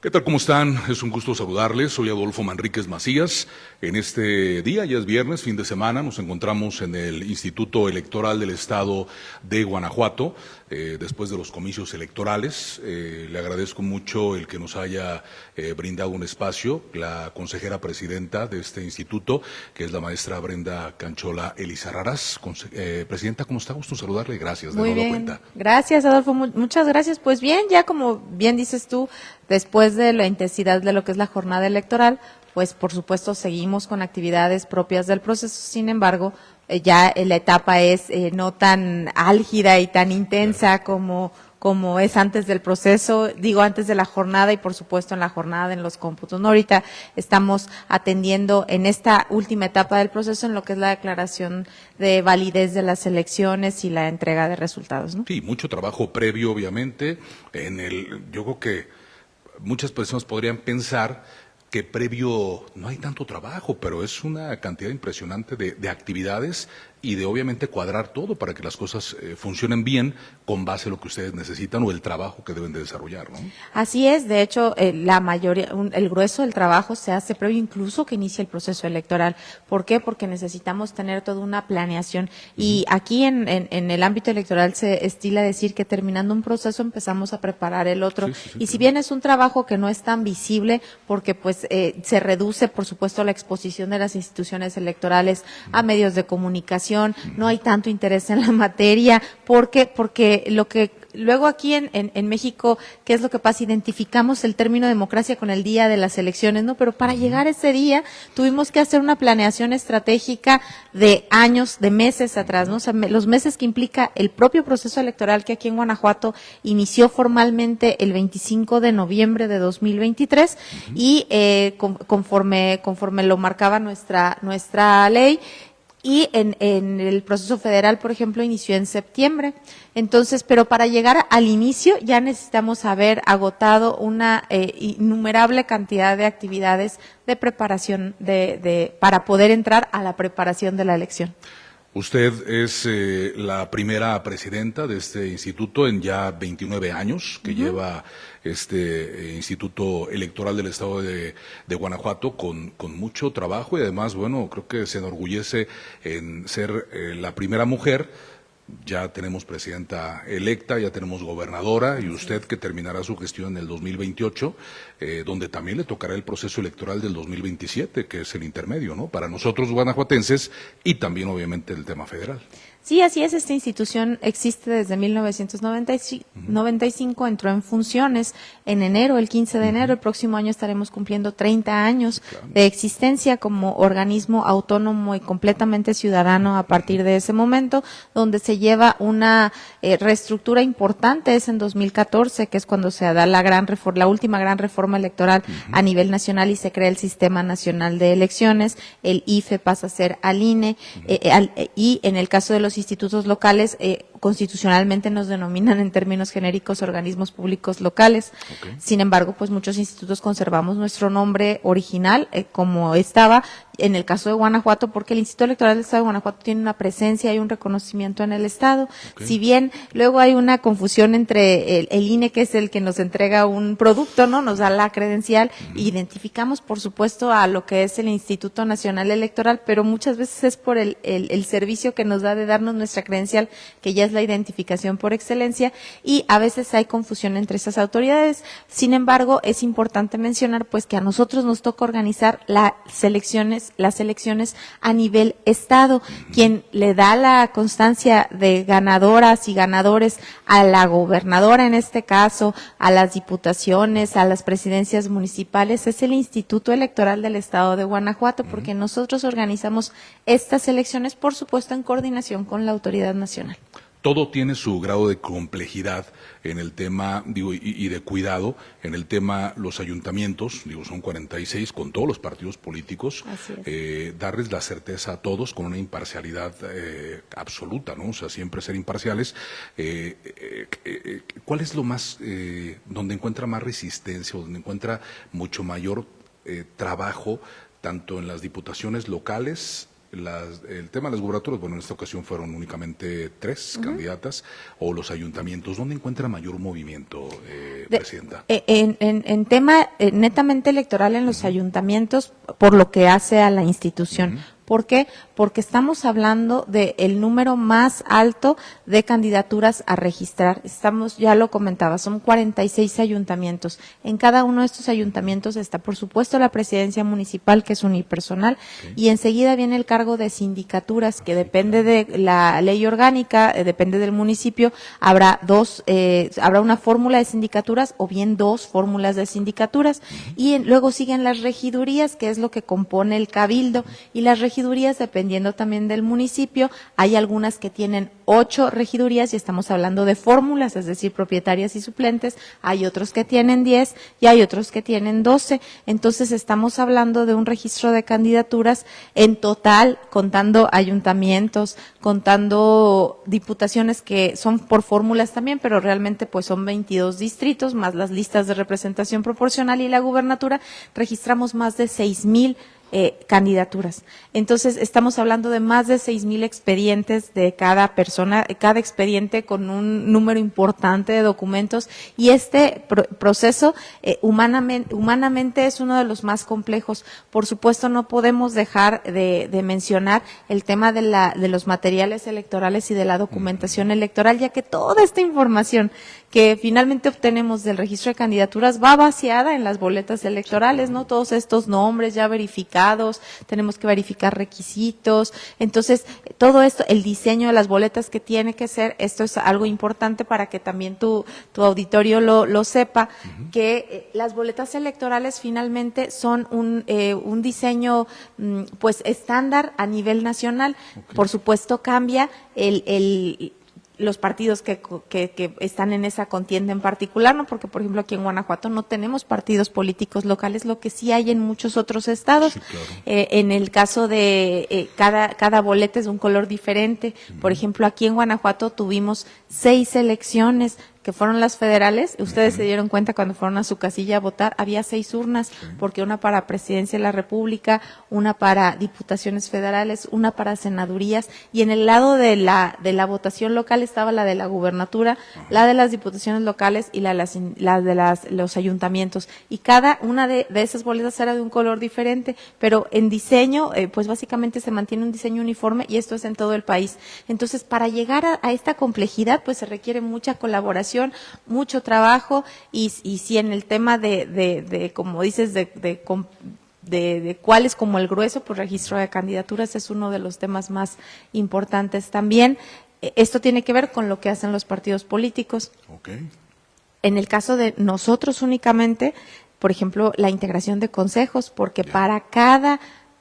¿Qué tal? ¿Cómo están? Es un gusto saludarles. Soy Adolfo Manríquez Macías. En este día, ya es viernes, fin de semana, nos encontramos en el Instituto Electoral del Estado de Guanajuato, después de los comicios electorales. Le agradezco mucho el que nos haya brindado un espacio la consejera presidenta de este instituto, que es la maestra Brenda Canchola Elizarraras. Presidenta, ¿cómo está? Gusto saludarle. Gracias, de nueva cuenta. Gracias, Adolfo. Muchas gracias. Pues bien, ya como bien dices tú, después de la intensidad de lo que es la jornada electoral, pues por supuesto seguimos con actividades propias del proceso. Sin embargo, ya la etapa es no tan álgida y tan intensa como es antes del proceso, digo antes de la jornada y por supuesto en la jornada, en los cómputos. No, ahorita estamos atendiendo en esta última etapa del proceso en lo que es la declaración de validez de las elecciones y la entrega de resultados, ¿no? Sí, mucho trabajo previo, obviamente. Yo creo que muchas personas podrían pensar que previo no hay tanto trabajo, pero es una cantidad impresionante de actividades y de obviamente cuadrar todo para que las cosas funcionen bien con base a lo que ustedes necesitan o el trabajo que deben de desarrollar, ¿no? Así es, de hecho, la mayoría, el grueso del trabajo se hace previo incluso que inicie el proceso electoral. ¿Por qué? Porque necesitamos tener toda una planeación y aquí en el ámbito electoral se estila decir que terminando un proceso empezamos a preparar el otro. Sí, Y si bien es un trabajo que no es tan visible porque pues se reduce, por supuesto, la exposición de las instituciones electorales a medios de comunicación, no hay tanto interés en la materia, porque lo que luego aquí en México, ¿qué es lo que pasa? Identificamos el término democracia con el día de las elecciones, ¿no? Pero para llegar a ese día tuvimos que hacer una planeación estratégica de años, de meses atrás, ¿no? O sea, los meses que implica el propio proceso electoral que aquí en Guanajuato inició formalmente el 25 de noviembre de 2023 y conforme lo marcaba nuestra ley. Y en el proceso federal, por ejemplo, inició en septiembre. Entonces, pero para llegar al inicio ya necesitamos haber agotado una innumerable cantidad de actividades de preparación para poder entrar a la preparación de la elección. Usted es la primera presidenta de este instituto en ya 29 años que lleva este Instituto Electoral del Estado de Guanajuato con mucho trabajo y además, bueno, creo que se enorgullece en ser la primera mujer. Ya tenemos presidenta electa, ya tenemos gobernadora y usted que terminará su gestión en el 2028, donde también le tocará el proceso electoral del 2027, que es el intermedio, ¿no? Para nosotros guanajuatenses y también obviamente el tema federal. Sí, así es, esta institución existe desde 1995, entró en funciones en enero, el 15 de enero, el próximo año estaremos cumpliendo 30 años de existencia como organismo autónomo y completamente ciudadano a partir de ese momento, donde se lleva una reestructura importante, es en 2014, que es cuando se da la última gran reforma electoral a nivel nacional y se crea el Sistema Nacional de Elecciones, el IFE pasa a ser al INE, y en el caso de los institutos locales, constitucionalmente nos denominan en términos genéricos organismos públicos locales. Okay. Sin embargo, pues muchos institutos conservamos nuestro nombre original como estaba. En el caso de Guanajuato, porque el Instituto Electoral del Estado de Guanajuato tiene una presencia y un reconocimiento en el Estado. Okay. Si bien luego hay una confusión entre el INE, que es el que nos entrega un producto, ¿no? Nos da la credencial, identificamos, por supuesto, a lo que es el Instituto Nacional Electoral, pero muchas veces es por el servicio que nos da de darnos nuestra credencial, que ya es la identificación por excelencia, y a veces hay confusión entre esas autoridades. Sin embargo, es importante mencionar pues que a nosotros nos toca organizar las elecciones a nivel estado. Quien le da la constancia de ganadoras y ganadores a la gobernadora en este caso, a las diputaciones, a las presidencias municipales, es el Instituto Electoral del Estado de Guanajuato, porque nosotros organizamos estas elecciones, por supuesto, en coordinación con la autoridad nacional. Todo tiene su grado de complejidad en el tema, y de cuidado en el tema los ayuntamientos, son 46 con todos los partidos políticos, darles la certeza a todos con una imparcialidad absoluta, ¿no? O sea, siempre ser imparciales. ¿Cuál es lo más, donde encuentra más resistencia o donde encuentra mucho mayor trabajo, tanto en las diputaciones locales, el tema de las gubernaturas, bueno, en esta ocasión fueron únicamente 3 candidatas, o los ayuntamientos. ¿Dónde encuentra mayor movimiento, Presidenta? En tema netamente electoral en los ayuntamientos, por lo que hace a la institución. ¿Por qué? Porque estamos hablando del número más alto de candidaturas a registrar. Ya lo comentaba, son 46 ayuntamientos. En cada uno de estos ayuntamientos está, por supuesto, la presidencia municipal, que es unipersonal, y enseguida viene el cargo de sindicaturas, que depende de la ley orgánica, depende del municipio. Habrá una fórmula de sindicaturas o bien 2 fórmulas de sindicaturas, y luego siguen las regidurías, que es lo que compone el cabildo, y las regidurías, dependiendo también del municipio, hay algunas que tienen 8 regidurías y estamos hablando de fórmulas, es decir, propietarias y suplentes, hay otros que tienen 10 y hay otros que tienen 12, entonces estamos hablando de un registro de candidaturas en total, contando ayuntamientos, contando diputaciones que son por fórmulas también, pero realmente pues son 22 distritos, más las listas de representación proporcional y la gubernatura, registramos más de 6,000 candidaturas. Entonces, estamos hablando de más de 6,000 expedientes de cada persona, cada expediente con un número importante de documentos, y este proceso humanamente es uno de los más complejos. Por supuesto, no podemos dejar de mencionar el tema de los materiales electorales y de la documentación electoral, ya que toda esta información que finalmente obtenemos del registro de candidaturas va vaciada en las boletas electorales, ¿no? Todos estos nombres ya verificados, tenemos que verificar requisitos. Entonces, todo esto, el diseño de las boletas que tiene que ser, esto es algo importante para que también tu auditorio lo sepa, que las boletas electorales finalmente son un diseño pues estándar a nivel nacional. Por supuesto, cambia los partidos que están en esa contienda en particular, ¿no? Porque, por ejemplo, aquí en Guanajuato no tenemos partidos políticos locales, lo que sí hay en muchos otros estados. Sí, claro. En el caso de cada boleta es de un color diferente. Por ejemplo, aquí en Guanajuato tuvimos 6 elecciones, que fueron las federales. Ustedes se dieron cuenta cuando fueron a su casilla a votar, había 6 urnas, porque una para presidencia de la República, una para diputaciones federales, una para senadurías, y en el lado de la votación local estaba la de la gubernatura, la de las diputaciones locales y la de los ayuntamientos, y cada una de esas boletas era de un color diferente, pero en diseño, pues básicamente se mantiene un diseño uniforme, y esto es en todo el país. Entonces, para llegar a esta complejidad, pues se requiere mucha colaboración, mucho trabajo, y si en el tema de como dices, de cuál es como el grueso, pues registro de candidaturas es uno de los temas más importantes también. Esto tiene que ver con lo que hacen los partidos políticos. Okay. En el caso de nosotros únicamente, por ejemplo, la integración de consejos, porque para cada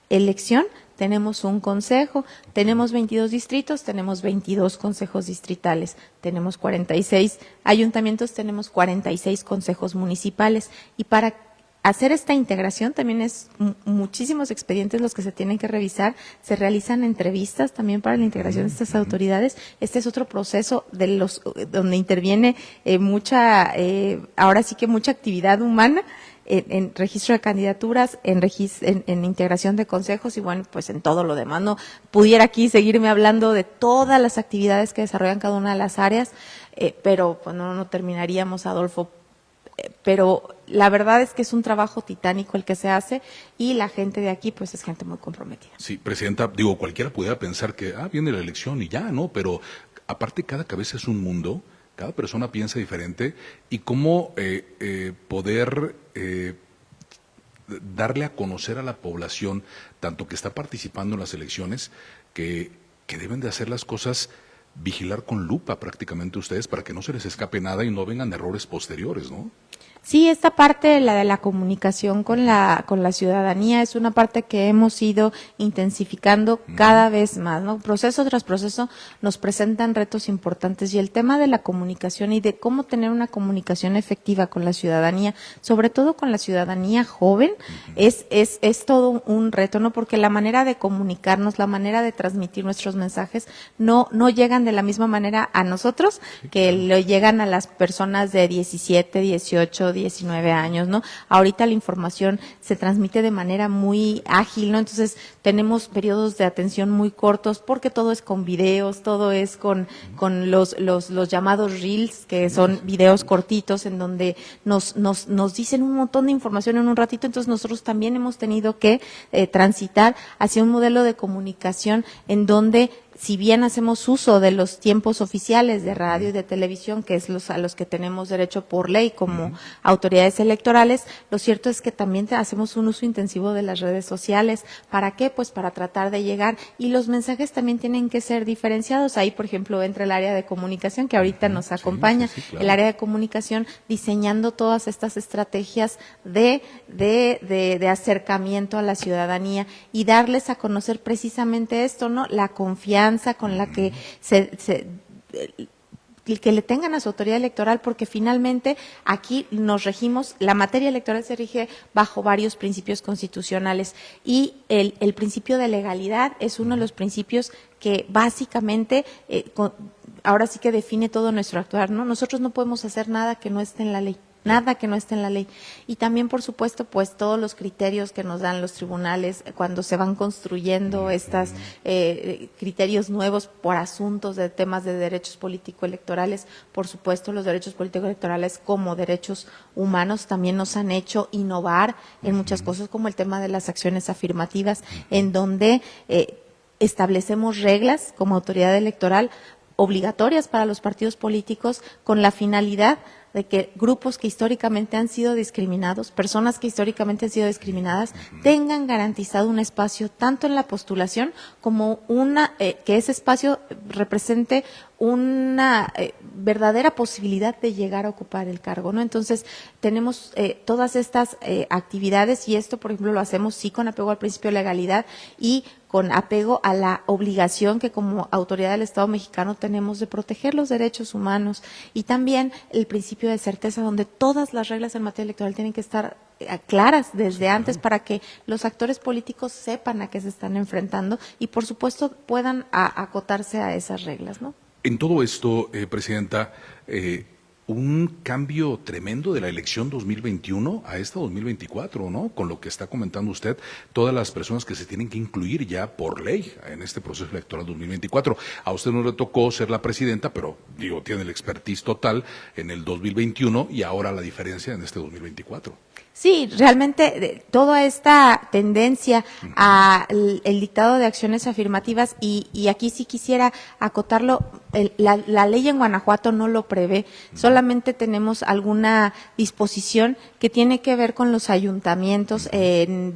elección tenemos un consejo, tenemos 22 distritos, tenemos 22 consejos distritales, tenemos 46 ayuntamientos, tenemos 46 consejos municipales, y para hacer esta integración también es muchísimos expedientes los que se tienen que revisar, se realizan entrevistas también para la integración de estas autoridades. Este es otro proceso donde interviene ahora sí que mucha actividad humana, en registro de candidaturas, en integración de consejos, y bueno, pues en todo lo demás. No pudiera aquí seguirme hablando de todas las actividades que desarrollan cada una de las áreas, pero pues no terminaríamos, Adolfo. Pero la verdad es que es un trabajo titánico el que se hace, y la gente de aquí pues es gente muy comprometida. Sí, Presidenta, cualquiera pudiera pensar que viene la elección y ya, ¿no? Pero aparte, cada cabeza es un mundo. Cada persona piensa diferente, y cómo poder darle a conocer a la población, tanto que está participando en las elecciones, que deben de hacer las cosas, vigilar con lupa prácticamente ustedes, para que no se les escape nada y no vengan errores posteriores, ¿no? Sí, esta parte, la de la comunicación con la ciudadanía, es una parte que hemos ido intensificando cada vez más, ¿no? Proceso tras proceso nos presentan retos importantes, y el tema de la comunicación y de cómo tener una comunicación efectiva con la ciudadanía, sobre todo con la ciudadanía joven, es todo un reto, ¿no? Porque la manera de comunicarnos, la manera de transmitir nuestros mensajes no llegan de la misma manera a nosotros que lo llegan a las personas de 17, 18, 19 años, ¿no? Ahorita la información se transmite de manera muy ágil, ¿no? Entonces tenemos periodos de atención muy cortos porque todo es con videos, todo es con los llamados reels, que son videos cortitos en donde nos dicen un montón de información en un ratito. Entonces nosotros también hemos tenido que transitar hacia un modelo de comunicación en donde, si bien hacemos uso de los tiempos oficiales de radio y de televisión, que es a los que tenemos derecho por ley como autoridades electorales, lo cierto es que también hacemos un uso intensivo de las redes sociales. ¿Para qué? Pues para tratar de llegar, y los mensajes también tienen que ser diferenciados. Ahí, por ejemplo, entra el área de comunicación, que ahorita nos acompaña, Sí, claro. el área de comunicación diseñando todas estas estrategias de acercamiento a la ciudadanía y darles a conocer precisamente esto, ¿no? La confianza con la que que le tengan a su autoridad electoral, porque finalmente aquí nos regimos, la materia electoral se rige bajo varios principios constitucionales, y el principio de legalidad es uno de los principios que básicamente ahora sí que define todo nuestro actuar, ¿no? Nosotros no podemos hacer nada que no esté en la ley. Nada que no esté en la ley. Y también, por supuesto, pues todos los criterios que nos dan los tribunales cuando se van construyendo estos criterios nuevos por asuntos de temas de derechos político-electorales. Por supuesto, los derechos político-electorales como derechos humanos también nos han hecho innovar en muchas cosas, como el tema de las acciones afirmativas, en donde establecemos reglas como autoridad electoral obligatorias para los partidos políticos con la finalidad de que grupos que históricamente han sido discriminados, personas que históricamente han sido discriminadas, tengan garantizado un espacio tanto en la postulación como que ese espacio represente una verdadera posibilidad de llegar a ocupar el cargo, ¿no? Entonces, tenemos todas estas actividades, y esto, por ejemplo, lo hacemos sí con apego al principio de legalidad y con apego a la obligación que como autoridad del Estado mexicano tenemos de proteger los derechos humanos, y también el principio de certeza, donde todas las reglas en materia electoral tienen que estar claras desde antes para que los actores políticos sepan a qué se están enfrentando y, por supuesto, puedan acotarse a esas reglas, ¿no? En todo esto, Presidenta, un cambio tremendo de la elección 2021 a esta 2024, ¿no? Con lo que está comentando usted, todas las personas que se tienen que incluir ya por ley en este proceso electoral 2024. A usted no le tocó ser la presidenta, pero digo, tiene el expertise total en el 2021 y ahora la diferencia en este 2024. Sí, realmente toda esta tendencia al dictado de acciones afirmativas, y aquí sí quisiera acotarlo, la ley en Guanajuato no lo prevé, solamente tenemos alguna disposición que tiene que ver con los ayuntamientos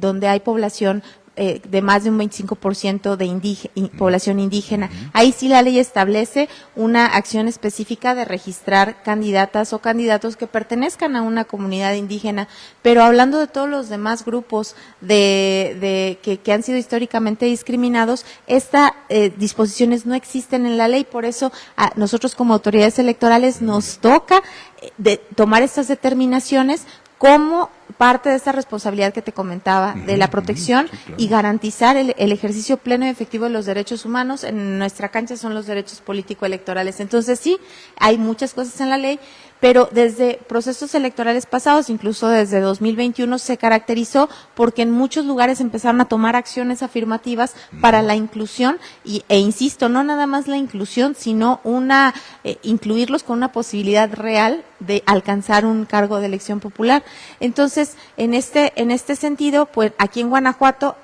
donde hay población de más de un 25% de población indígena. Ahí sí la ley establece una acción específica de registrar candidatas o candidatos que pertenezcan a una comunidad indígena, pero hablando de todos los demás grupos que han sido históricamente discriminados, estas disposiciones no existen en la ley. Por eso nosotros como autoridades electorales nos toca tomar estas determinaciones como parte de esta responsabilidad que te comentaba, de la protección, sí, claro, y garantizar el ejercicio pleno y efectivo de los derechos humanos. En nuestra cancha son los derechos político-electorales. Entonces sí, hay muchas cosas en la ley, pero desde procesos electorales pasados, incluso desde 2021, se caracterizó porque en muchos lugares empezaron a tomar acciones afirmativas para la inclusión, e insisto, no nada más la inclusión, sino incluirlos con una posibilidad real de alcanzar un cargo de elección popular. Entonces, en este sentido, pues aquí en Guanajuato,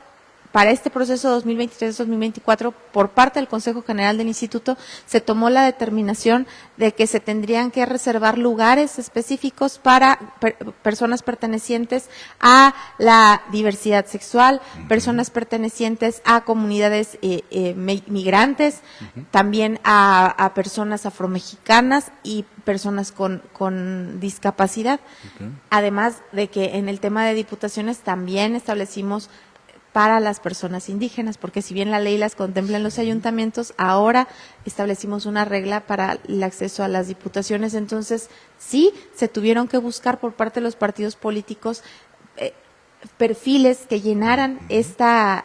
para este proceso 2023-2024, por parte del Consejo General del Instituto, se tomó la determinación de que se tendrían que reservar lugares específicos para personas pertenecientes a la diversidad sexual, personas pertenecientes a comunidades migrantes, también a personas afromexicanas y personas con discapacidad. Además de que en el tema de diputaciones también establecimos para las personas indígenas, porque si bien la ley las contempla en los ayuntamientos, ahora establecimos una regla para el acceso a las diputaciones. Entonces, sí, se tuvieron que buscar por parte de los partidos políticos perfiles que llenaran estas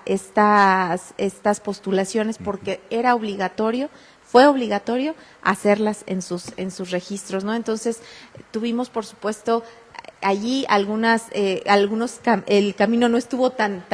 postulaciones, porque era obligatorio, fue obligatorio hacerlas en sus registros, ¿no? Entonces, tuvimos, por supuesto, allí el camino no estuvo tan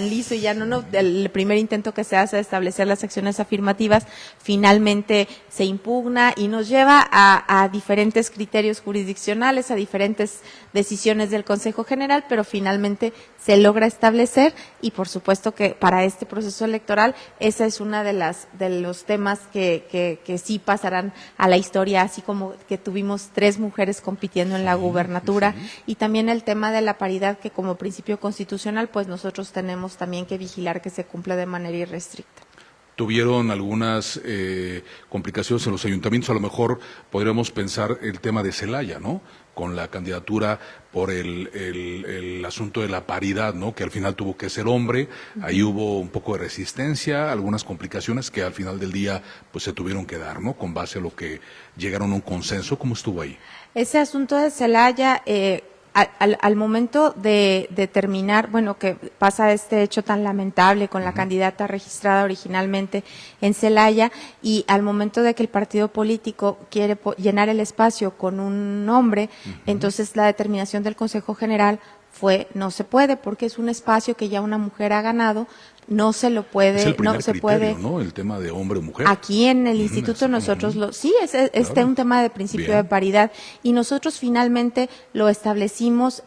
liso y ya el primer intento que se hace de establecer las acciones afirmativas finalmente se impugna y nos lleva a diferentes criterios jurisdiccionales, a diferentes decisiones del Consejo General, pero finalmente se logra establecer y por supuesto que para este proceso electoral esa es una de los temas que sí pasarán a la historia, así como que tuvimos 3 mujeres compitiendo en la gubernatura. Y también el tema de la paridad, que como principio constitucional, pues nosotros tenemos también que vigilar que se cumpla de manera irrestricta. Tuvieron algunas complicaciones en los ayuntamientos, a lo mejor podríamos pensar el tema de Celaya, ¿no? Con la candidatura por el asunto de la paridad, ¿no? Que al final tuvo que ser hombre, ahí hubo un poco de resistencia, algunas complicaciones que al final del día pues se tuvieron que dar, ¿no? Con base a lo que llegaron a un consenso. ¿Cómo estuvo ahí? Ese asunto de Celaya, al momento de determinar, bueno, que pasa este hecho tan lamentable con la candidata registrada originalmente en Celaya, y al momento de que el partido político quiere llenar el espacio con un hombre, entonces la determinación del Consejo General fue no se puede, porque es un espacio que ya una mujer ha ganado, no se lo puede, es el primer no se criterio, puede, ¿no? El tema de hombre o mujer. Aquí en el instituto nosotros sí, es un tema de principio de paridad, y nosotros finalmente lo establecimos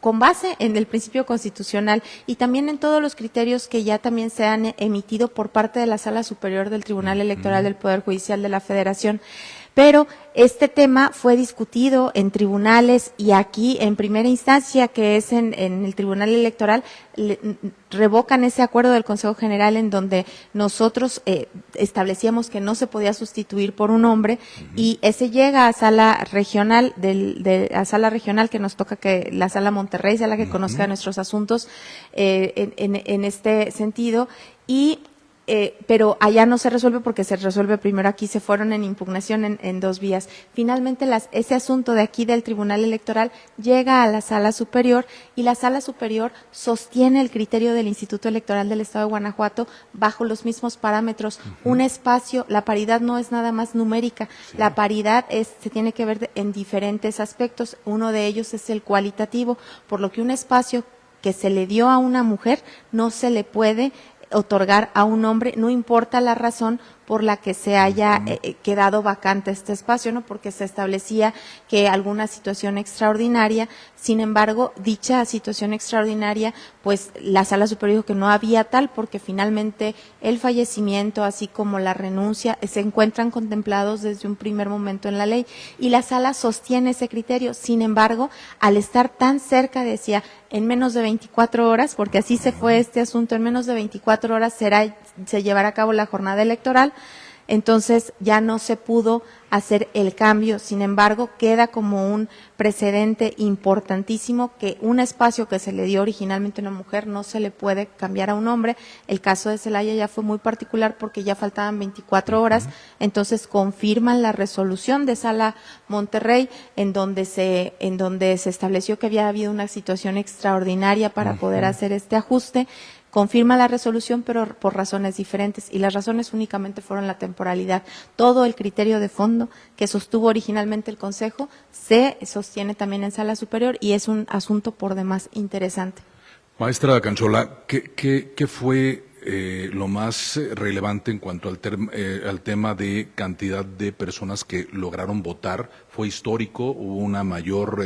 con base en el principio constitucional y también en todos los criterios que ya también se han emitido por parte de la Sala Superior del Tribunal Electoral del Poder Judicial de la Federación. Pero este tema fue discutido en tribunales y aquí en primera instancia, que es en el Tribunal Electoral, revocan ese acuerdo del Consejo General en donde nosotros establecíamos que no se podía sustituir por un hombre y ese llega a sala regional a sala regional que nos toca que la sala Monterrey sea la que conozca nuestros asuntos en este sentido y pero allá no se resuelve porque se resuelve primero aquí, se fueron en impugnación en 2 vías. Finalmente ese asunto de aquí del Tribunal Electoral llega a la Sala Superior y la Sala Superior sostiene el criterio del Instituto Electoral del Estado de Guanajuato bajo los mismos parámetros. Un espacio, la paridad no es nada más numérica, la paridad se tiene que ver en diferentes aspectos, uno de ellos es el cualitativo, por lo que un espacio que se le dio a una mujer no se le puede otorgar a un hombre, no importa la razón por la que se haya quedado vacante este espacio, ¿no? Porque se establecía que alguna situación extraordinaria, sin embargo, dicha situación extraordinaria, pues la Sala Superior dijo que no había tal, porque finalmente el fallecimiento, así como la renuncia, se encuentran contemplados desde un primer momento en la ley, y la Sala sostiene ese criterio. Sin embargo, al estar tan cerca, decía, en menos de 24 horas, porque así se fue este asunto, en menos de 24 horas se llevará a cabo la jornada electoral, entonces ya no se pudo hacer el cambio. Sin embargo, queda como un precedente importantísimo que un espacio que se le dio originalmente a una mujer no se le puede cambiar a un hombre. El caso de Celaya ya fue muy particular porque ya faltaban 24 horas, entonces confirman la resolución de Sala Monterrey en donde se estableció que había habido una situación extraordinaria para poder hacer este ajuste. Confirma la resolución, pero por razones diferentes, y las razones únicamente fueron la temporalidad. Todo el criterio de fondo que sostuvo originalmente el Consejo se sostiene también en Sala Superior y es un asunto por demás interesante. Maestra Canchola, ¿qué fue lo más relevante en cuanto al tema de cantidad de personas que lograron votar? ¿Fue histórico? ¿Hubo una mayor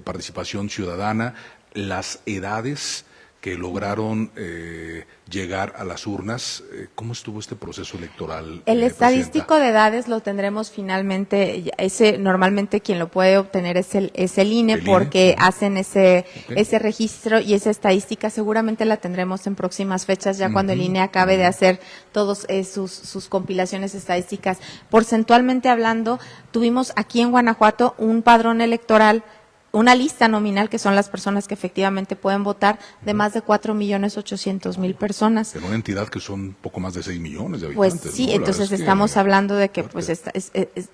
participación ciudadana? ¿Las edades que lograron llegar a las urnas? ¿Cómo estuvo este proceso electoral? El estadístico de edades lo tendremos finalmente, normalmente quien lo puede obtener es el INE, porque hacen ese registro y esa estadística seguramente la tendremos en próximas fechas, ya cuando el INE acabe de hacer todos sus compilaciones estadísticas. Porcentualmente hablando, tuvimos aquí en Guanajuato un padrón electoral, una lista nominal, que son las personas que efectivamente pueden votar, de más de 4.800.000 personas. En una entidad que son poco más de 6 millones de habitantes. Pues sí, ¿no? entonces estamos hablando de que pues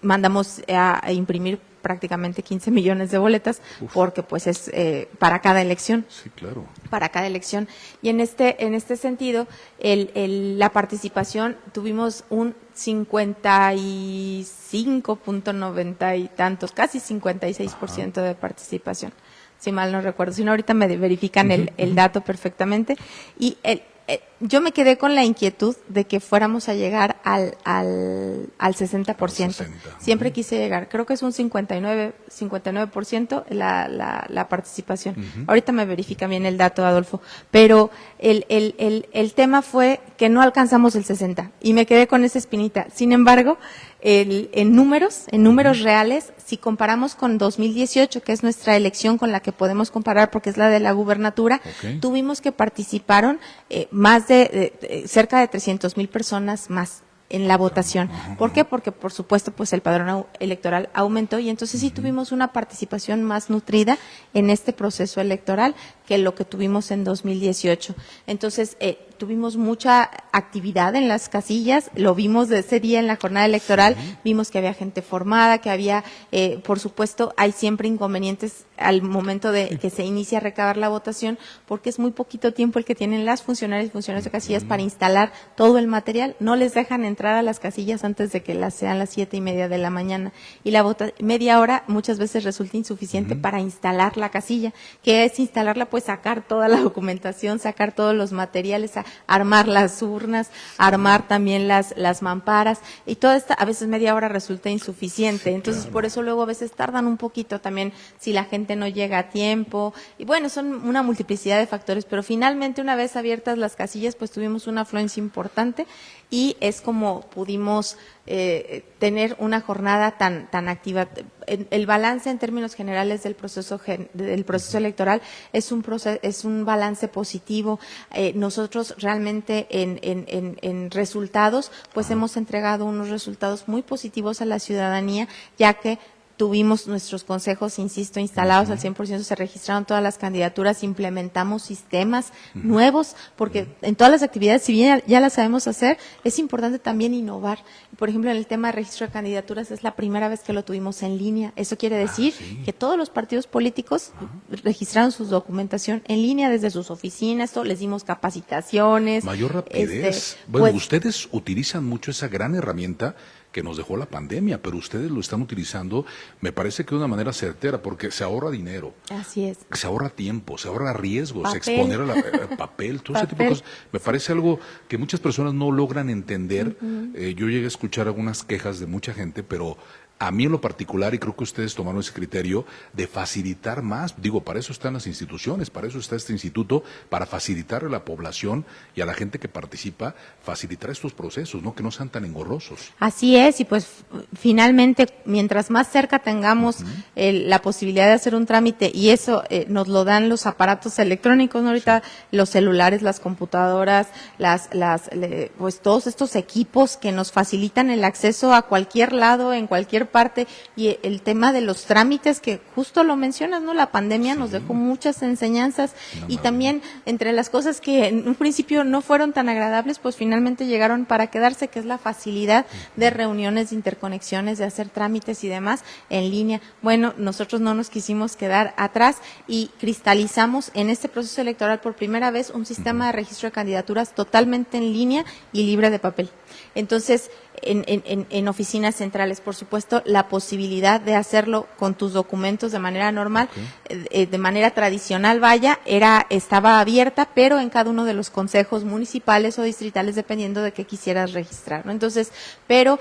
mandamos a imprimir prácticamente 15 millones de boletas, porque pues es para cada elección. Sí, claro. Para cada elección. Y en este sentido, la participación, tuvimos un 55.90 y tantos, casi 56% de participación. si mal no recuerdo, si no ahorita me verifican el dato perfectamente, y yo me quedé con la inquietud de que fuéramos a llegar al 60%. 60. Siempre quise llegar, creo que es un 59% la participación. Ahorita me verifica bien el dato, Adolfo, pero el tema fue que no alcanzamos el 60 y me quedé con esa espinita. Sin embargo, en números reales, si comparamos con 2018, que es nuestra elección con la que podemos comparar porque es la de la gubernatura, tuvimos que participaron más de cerca de 300,000 personas más en la votación. ¿Por qué? Porque por supuesto pues el padrón electoral aumentó y entonces sí tuvimos una participación más nutrida en este proceso electoral que lo que tuvimos en 2018. Entonces tuvimos mucha actividad en las casillas, lo vimos de ese día en la jornada electoral, vimos que había gente formada, que había, por supuesto, hay siempre inconvenientes al momento de que se inicia a recabar la votación, porque es muy poquito tiempo el que tienen las funcionarias y funcionarios de casillas para instalar todo el material, no les dejan entrar a las casillas antes de que sean las 7:30 de la mañana, y la media hora muchas veces resulta insuficiente para instalar la casilla, que es instalarla, pues sacar toda la documentación, sacar todos los materiales, armar las urnas, armar también las mamparas, y toda esta, a veces media hora resulta insuficiente, entonces por eso luego a veces tardan un poquito también si la gente no llega a tiempo, y bueno, son una multiplicidad de factores, pero finalmente una vez abiertas las casillas, pues tuvimos una afluencia importante, y es como pudimos tener una jornada tan activa. El balance en términos generales del proceso electoral es un balance positivo. Nosotros realmente en resultados, pues hemos entregado unos resultados muy positivos a la ciudadanía, ya que tuvimos nuestros consejos, insisto, instalados al 100%, se registraron todas las candidaturas, implementamos sistemas nuevos, porque en todas las actividades, si bien ya las sabemos hacer, es importante también innovar. Por ejemplo, en el tema de registro de candidaturas, es la primera vez que lo tuvimos en línea. Eso quiere decir que todos los partidos políticos registraron su documentación en línea desde sus oficinas, les dimos capacitaciones. Mayor rapidez. Bueno, pues, ustedes utilizan mucho esa gran herramienta que nos dejó la pandemia, pero ustedes lo están utilizando, me parece que de una manera certera, porque se ahorra dinero. Así es. Se ahorra tiempo, se ahorra riesgos, papel. Exponer a papel, todo ese tipo de cosas. Me parece algo que muchas personas no logran entender. Yo llegué a escuchar algunas quejas de mucha gente, pero a mí en lo particular, y creo que ustedes tomaron ese criterio de facilitar más, digo, para eso están las instituciones, para eso está este instituto, para facilitar a la población y a la gente que participa, facilitar estos procesos, ¿no? Que no sean tan engorrosos. Así es, y pues finalmente, mientras más cerca tengamos la posibilidad de hacer un trámite, y eso nos lo dan los aparatos electrónicos, ¿no? Ahorita los celulares, las computadoras, pues todos estos equipos que nos facilitan el acceso a cualquier lado, en cualquier parte, y el tema de los trámites que justo lo mencionas, ¿no? La pandemia nos dejó muchas enseñanzas y también entre las cosas que en un principio no fueron tan agradables, pues finalmente llegaron para quedarse, que es la facilidad de reuniones, de interconexiones, de hacer trámites y demás en línea. Bueno, nosotros no nos quisimos quedar atrás y cristalizamos en este proceso electoral por primera vez un sistema de registro de candidaturas totalmente en línea y libre de papel. Entonces, en oficinas centrales, por supuesto, la posibilidad de hacerlo con tus documentos de manera normal, de manera tradicional, estaba abierta, pero en cada uno de los consejos municipales o distritales, dependiendo de qué quisieras registrar, ¿no? Entonces, pero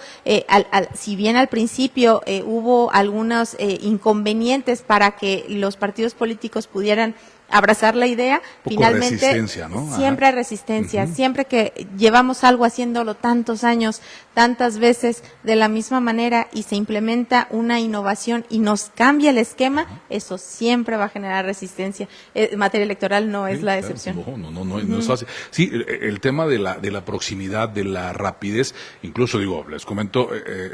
si bien al principio hubo algunos inconvenientes para que los partidos políticos pudieran abrazar la idea, finalmente ¿no? Siempre hay resistencia, siempre que llevamos algo haciéndolo tantos años, tantas veces de la misma manera y se implementa una innovación y nos cambia el esquema, eso siempre va a generar resistencia. En materia electoral no es la excepción. No es fácil. Sí, el tema de la proximidad, de la rapidez, incluso digo, les comento,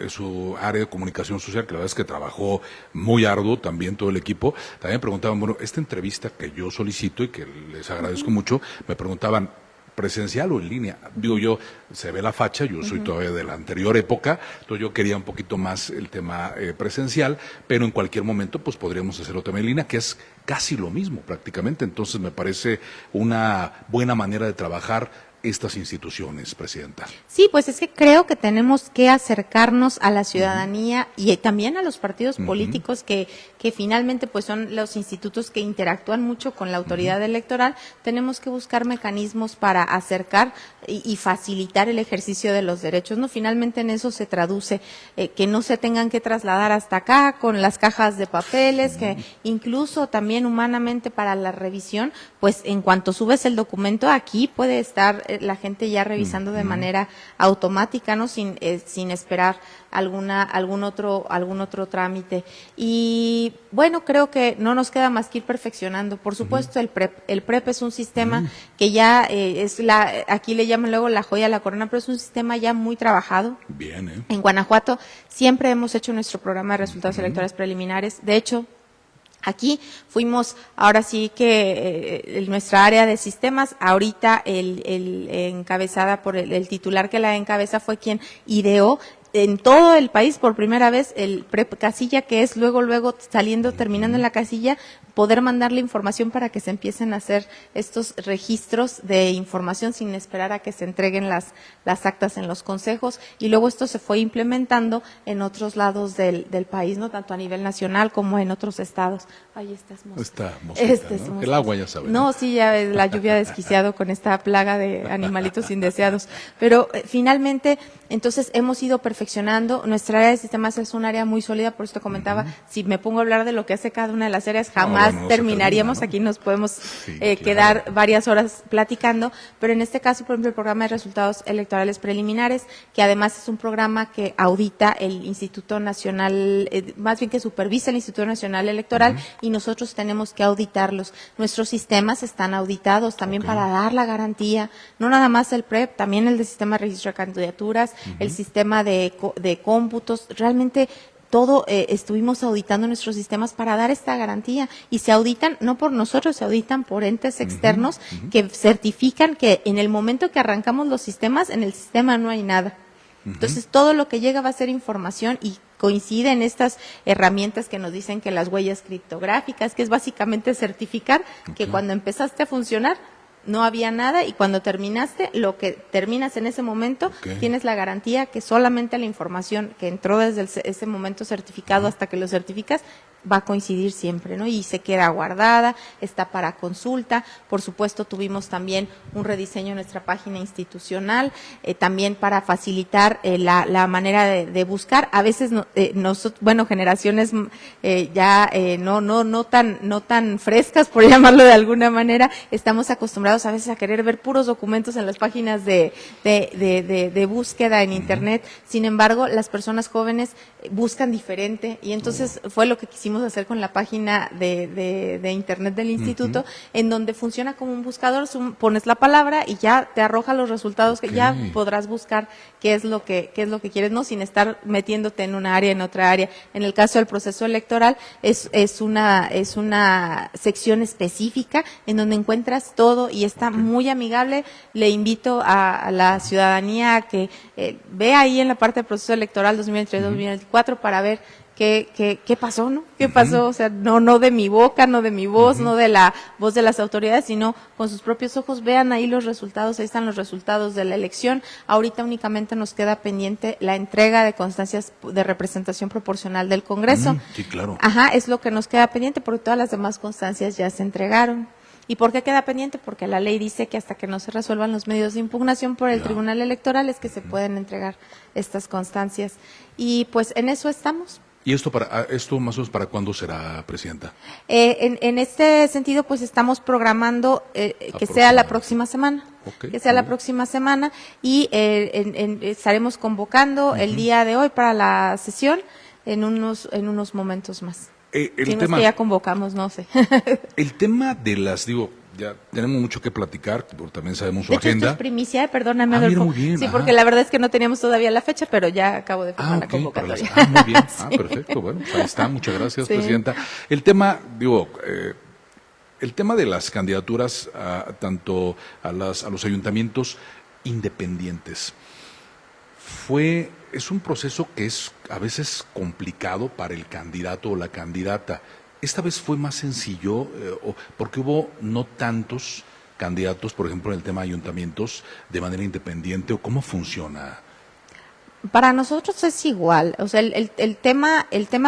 su área de comunicación social, que la verdad es que trabajó muy arduo, también todo el equipo, también me preguntaban, bueno, esta entrevista que yo solicito y que les agradezco mucho, me preguntaban, ¿presencial o en línea? Digo yo, se ve la facha, yo soy todavía de la anterior época, entonces yo quería un poquito más el tema presencial, pero en cualquier momento pues podríamos hacerlo también en línea, que es casi lo mismo prácticamente, entonces me parece una buena manera de trabajar estas instituciones, Presidenta? Sí, pues es que creo que tenemos que acercarnos a la ciudadanía y también a los partidos políticos que finalmente pues son los institutos que interactúan mucho con la autoridad electoral. Tenemos que buscar mecanismos para acercar y facilitar el ejercicio de los derechos, ¿no? Finalmente en eso se traduce que no se tengan que trasladar hasta acá con las cajas de papeles, que incluso también humanamente para la revisión, pues en cuanto subes el documento aquí puede estar la gente ya revisando de manera automática, ¿no? Sin esperar algún otro trámite. Y bueno, creo que no nos queda más que ir perfeccionando. Por supuesto, el PREP es un sistema que ya aquí le llaman luego la joya de la corona, pero es un sistema ya muy trabajado. Bien, En Guanajuato siempre hemos hecho nuestro programa de resultados electorales preliminares. De hecho, aquí fuimos, ahora sí que nuestra área de sistemas, ahorita encabezada por el titular que la encabeza fue quien ideó en todo el país por primera vez el PREP casilla, que es luego terminando en la casilla, poder mandarle información para que se empiecen a hacer estos registros de información sin esperar a que se entreguen las actas en los consejos, y luego esto se fue implementando en otros lados del país, no tanto a nivel nacional como en otros estados. Ahí estás, mosca. Está mosquita, ¿no? El agua ya sabe. No, sí, ya la lluvia ha desquiciado con esta plaga de animalitos indeseados, pero finalmente, entonces hemos ido perfeccionando. Nuestra área de sistemas es un área muy sólida, por eso te comentaba, si me pongo a hablar de lo que hace cada una de las áreas, jamás terminaríamos, aquí nos podemos quedar varias horas platicando, pero en este caso, por ejemplo, el programa de resultados electorales preliminares, que además es un programa que audita el Instituto Nacional, más bien que supervisa el Instituto Nacional Electoral, y nosotros tenemos que auditarlos. Nuestros sistemas están auditados también para dar la garantía, no nada más el PREP, también el de sistema de registro de candidaturas, el sistema de cómputos, realmente todo estuvimos auditando nuestros sistemas para dar esta garantía, y se auditan no por nosotros, se auditan por entes externos que certifican que en el momento que arrancamos los sistemas, en el sistema no hay nada. Entonces todo lo que llega va a ser información, y coincide en estas herramientas que nos dicen que las huellas criptográficas, que es básicamente certificar que cuando empezaste a funcionar no había nada, y cuando terminaste, lo que terminas en ese momento, tienes la garantía que solamente la información que entró desde ese momento certificado hasta que lo certificas va a coincidir siempre, ¿no? Y se queda guardada, está para consulta. Por supuesto, tuvimos también un rediseño en nuestra página institucional, también para facilitar la manera de buscar. A veces, generaciones no tan frescas, por llamarlo de alguna manera, estamos acostumbrados a veces a querer ver puros documentos en las páginas de búsqueda en Internet. Sin embargo, las personas jóvenes buscan diferente, y entonces fue lo que quisimos hacer con la página de Internet del Instituto, en donde funciona como un buscador, pones la palabra y ya te arroja los resultados, que ya podrás buscar qué es lo que quieres, no sin estar metiéndote en una área, en otra área. En el caso del proceso electoral es una sección específica en donde encuentras todo y está muy amigable. Le invito a la ciudadanía a que vea ahí en la parte del proceso electoral 2023-2024 para ver qué pasó, ¿no? ¿Qué pasó? O sea, no de mi boca, no de mi voz, no de la voz de las autoridades, sino con sus propios ojos. Vean ahí los resultados, ahí están los resultados de la elección. Ahorita únicamente nos queda pendiente la entrega de constancias de representación proporcional del Congreso. Sí, claro. Ajá, es lo que nos queda pendiente, porque todas las demás constancias ya se entregaron. ¿Y por qué queda pendiente? Porque la ley dice que hasta que no se resuelvan los medios de impugnación por el Tribunal Electoral es que se pueden entregar estas constancias. Y pues en eso estamos. ¿Y esto más o menos para cuándo será, Presidenta? En este sentido, pues estamos programando que sea la próxima semana. Que sea la próxima semana, y estaremos convocando el día de hoy para la sesión en unos momentos más. El tema que ya convocamos, no sé. El tema de ya tenemos mucho que platicar, porque también sabemos su de hecho, agenda. Esto es primicia, perdóname, mira, Adolfo. muy bien, sí, porque la verdad es que no teníamos todavía la fecha, pero ya acabo de firmar la convocatoria. Muy bien. Sí. Perfecto. Bueno, pues ahí está. Muchas gracias, Sí. Presidenta. El tema, el tema de las candidaturas tanto a los ayuntamientos independientes es un proceso que es a veces complicado para el candidato o la candidata. Esta vez fue más sencillo porque hubo no tantos candidatos, por ejemplo, en el tema de ayuntamientos, de manera independiente, o cómo funciona? Para nosotros es igual, o sea, el tema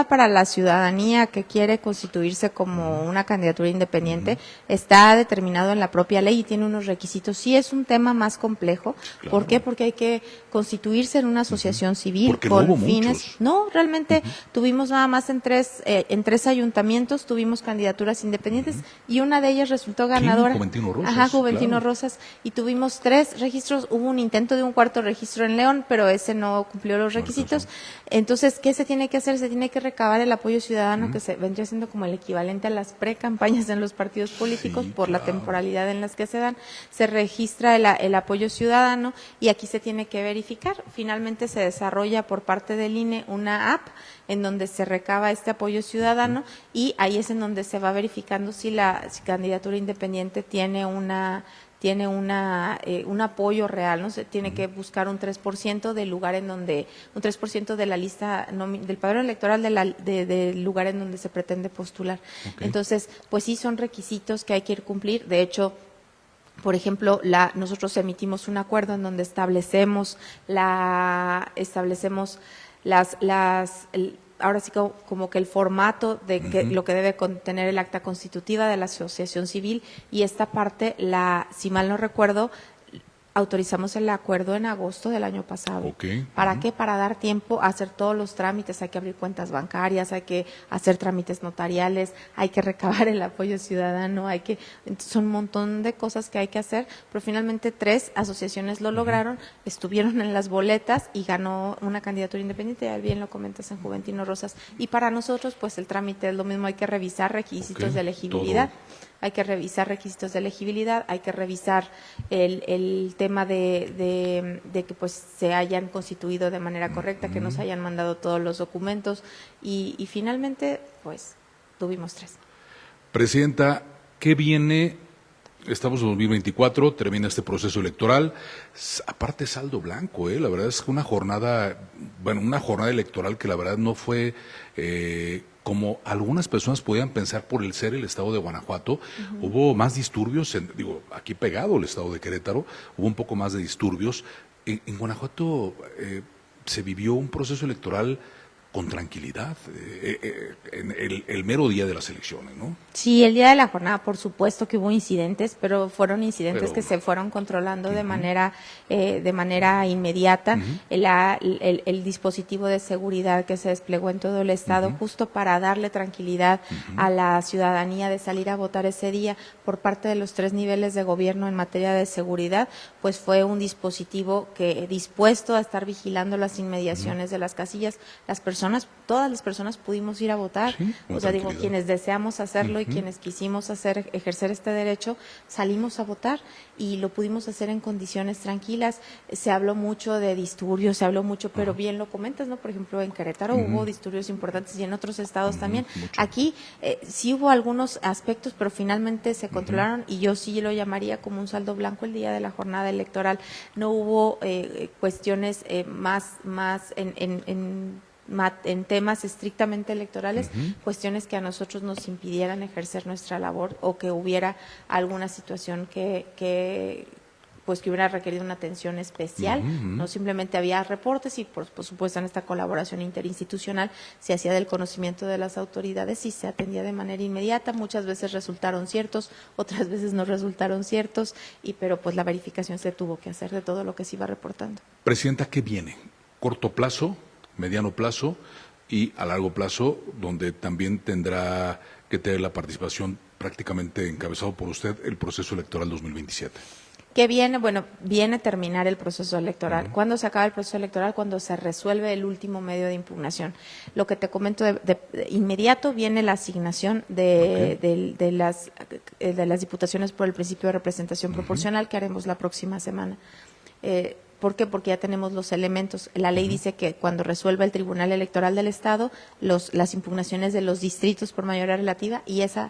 para la ciudadanía que quiere constituirse como una candidatura independiente está determinado en la propia ley y tiene unos requisitos. Sí es un tema más complejo. Claro. ¿Por qué? Porque hay que constituirse en una asociación civil Porque no con hubo fines. muchos. No, realmente tuvimos nada más en tres ayuntamientos tuvimos candidaturas independientes y una de ellas resultó ganadora. Juventino Rosas, Ajá, Juventino claro. Rosas, y tuvimos 3 registros. Hubo un intento de un cuarto registro en León, pero ese no cumplió los requisitos. Entonces, ¿qué se tiene que hacer? Se tiene que recabar el apoyo ciudadano, que se vendría siendo como el equivalente a las precampañas en los partidos políticos, Sí, por la claro. temporalidad en las que se dan. Se registra el apoyo ciudadano y aquí se tiene que verificar. Finalmente se desarrolla por parte del INE una app en donde se recaba este apoyo ciudadano y ahí es en donde se va verificando si la candidatura independiente tiene un apoyo real, ¿no? Se tiene que buscar un 3% del lugar en donde, un 3% de la lista, del padrón electoral del lugar en donde se pretende postular. Okay. Entonces, pues sí son requisitos que hay que ir cumplir. De hecho, por ejemplo, nosotros emitimos un acuerdo en donde establecemos ahora sí como que el formato de que lo que debe contener el acta constitutiva de la asociación civil, y esta parte, si mal no recuerdo, autorizamos el acuerdo en agosto del año pasado. Okay. ¿Para qué? Para dar tiempo a hacer todos los trámites. Hay que abrir cuentas bancarias, hay que hacer trámites notariales, hay que recabar el apoyo ciudadano, son un montón de cosas que hay que hacer, pero finalmente 3 asociaciones lo lograron, estuvieron en las boletas y ganó una candidatura independiente, ya bien lo comentas, en Juventino Rosas. Y para nosotros, pues el trámite es lo mismo, hay que revisar requisitos de elegibilidad. Hay que revisar requisitos de elegibilidad, hay que revisar el tema de que pues se hayan constituido de manera correcta, que nos hayan mandado todos los documentos y finalmente pues tuvimos 3. Presidenta, ¿qué viene? Estamos en 2024, termina este proceso electoral. Aparte saldo blanco, la verdad es que una jornada electoral que la verdad no fue como algunas personas podían pensar por el ser el estado de Guanajuato. Hubo más disturbios, aquí pegado el estado de Querétaro, hubo un poco más de disturbios. En Guanajuato se vivió un proceso electoral con tranquilidad en el mero día de las elecciones, ¿no? Sí, el día de la jornada, por supuesto que hubo incidentes, pero fueron incidentes que se fueron controlando de manera inmediata. El dispositivo de seguridad que se desplegó en todo el estado, justo para darle tranquilidad a la ciudadanía de salir a votar ese día por parte de los 3 niveles de gobierno en materia de seguridad, pues fue un dispositivo dispuesto a estar vigilando las inmediaciones de las casillas. Todas las personas pudimos ir a votar, sí, o sea, quienes deseamos hacerlo y quienes quisimos ejercer este derecho, salimos a votar y lo pudimos hacer en condiciones tranquilas. Se habló mucho de disturbios, pero bien lo comentas, ¿no? Por ejemplo, en Querétaro hubo disturbios importantes y en otros estados también. Mucho. Aquí sí hubo algunos aspectos, pero finalmente se controlaron y yo sí lo llamaría como un saldo blanco el día de la jornada electoral. No hubo cuestiones más en temas estrictamente electorales, cuestiones que a nosotros nos impidieran ejercer nuestra labor o que hubiera alguna situación que hubiera requerido una atención especial. No simplemente había reportes y por supuesto en esta colaboración interinstitucional se hacía del conocimiento de las autoridades y se atendía de manera inmediata. Muchas veces resultaron ciertos, otras veces no resultaron ciertos, pero pues la verificación se tuvo que hacer de todo lo que se iba reportando. Presidenta, ¿qué viene? ¿Corto plazo, mediano plazo y a largo plazo, donde también tendrá que tener la participación prácticamente encabezado por usted el proceso electoral 2027? ¿Qué viene? Bueno, viene terminar el proceso electoral. ¿Cuándo se acaba el proceso electoral? Cuando se resuelve el último medio de impugnación. Lo que te comento de inmediato viene la asignación de las diputaciones por el principio de representación proporcional que haremos la próxima semana. ¿Por qué? Porque ya tenemos los elementos. La ley dice que cuando resuelva el Tribunal Electoral del Estado, las impugnaciones de los distritos por mayoría relativa, y ese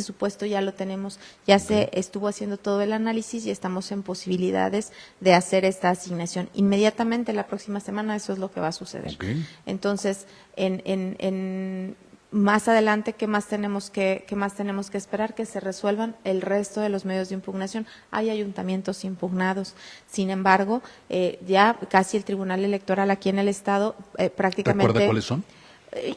supuesto ya lo tenemos. Ya se estuvo haciendo todo el análisis y estamos en posibilidades de hacer esta asignación. Inmediatamente la próxima semana eso es lo que va a suceder. Entonces, más adelante, ¿qué más tenemos que esperar? Que se resuelvan el resto de los medios de impugnación. Hay ayuntamientos impugnados. Sin embargo, ya casi el Tribunal Electoral aquí en el Estado prácticamente... ¿Recuerda cuáles son?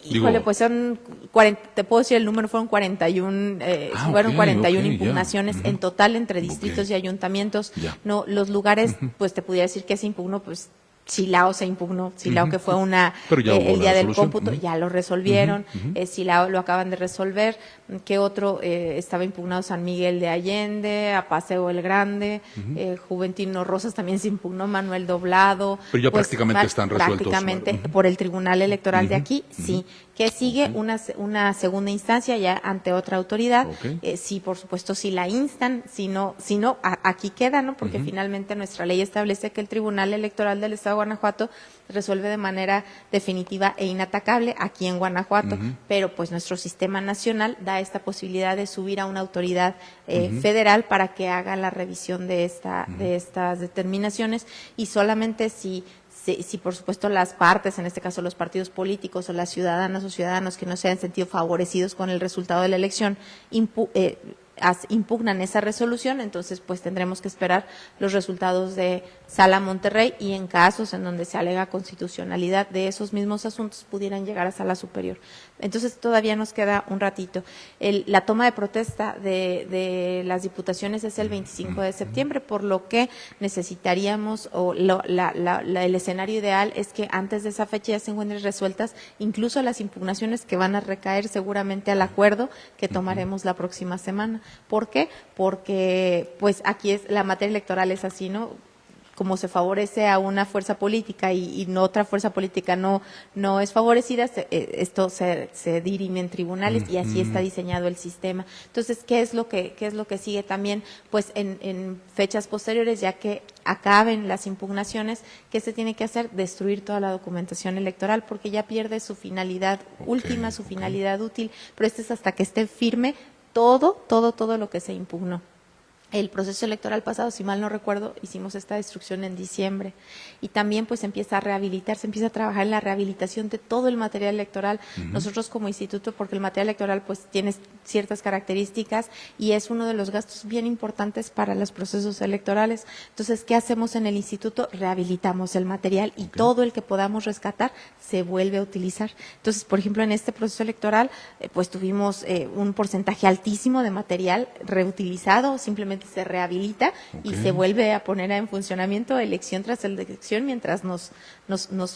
Híjole, pues son 40, te puedo decir el número, fueron 41, fueron 41 impugnaciones en total entre distritos y ayuntamientos. No, los lugares, pues te pudiera decir que se impugnó, pues Silao se impugnó, Silao que fue el día del cómputo, ya lo resolvieron, Silao lo acaban de resolver, ¿qué otro? Estaba impugnado San Miguel de Allende, Apaseo el Grande, Juventino Rosas también se impugnó, Manuel Doblado. Pero ya pues, prácticamente están resueltos. Prácticamente por el Tribunal Electoral de aquí, sí. Que sigue una segunda instancia ya ante otra autoridad, sí, por supuesto, si la instan, si no, aquí queda, ¿no? Porque finalmente nuestra ley establece que el Tribunal Electoral del Estado de Guanajuato resuelve de manera definitiva e inatacable aquí en Guanajuato, pero pues nuestro sistema nacional da esta posibilidad de subir a una autoridad federal para que haga la revisión de estas determinaciones, y solamente si por supuesto las partes, en este caso los partidos políticos o las ciudadanas o ciudadanos que no se hayan sentido favorecidos con el resultado de la elección, impugnan esa resolución, entonces pues tendremos que esperar los resultados de Sala Monterrey, y en casos en donde se alega constitucionalidad de esos mismos asuntos pudieran llegar a Sala Superior. Entonces todavía nos queda un ratito. La toma de protesta de las diputaciones es el 25 de septiembre, por lo que necesitaríamos, el escenario ideal es que antes de esa fecha ya se encuentren resueltas incluso las impugnaciones que van a recaer seguramente al acuerdo que tomaremos la próxima semana. ¿Por qué? Porque pues aquí la materia electoral es así, ¿no? Como se favorece a una fuerza política y no otra fuerza política no es favorecida, esto se dirime en tribunales y así está diseñado el sistema. Entonces, ¿qué es lo que sigue también? Pues en fechas posteriores, ya que acaben las impugnaciones, ¿qué se tiene que hacer? Destruir toda la documentación electoral, porque ya pierde su finalidad última, su finalidad útil, pero esto es hasta que esté firme todo lo que se impugnó. El proceso electoral pasado, si mal no recuerdo, hicimos esta destrucción en diciembre, y también pues empieza a rehabilitar, se empieza a trabajar en la rehabilitación de todo el material electoral. Nosotros como instituto, porque el material electoral pues tiene ciertas características y es uno de los gastos bien importantes para los procesos electorales. Entonces, ¿qué hacemos en el instituto? Rehabilitamos el material y todo el que podamos rescatar se vuelve a utilizar. Entonces, por ejemplo, en este proceso electoral pues tuvimos un porcentaje altísimo de material reutilizado, simplemente se rehabilita y se vuelve a poner en funcionamiento elección tras elección mientras nos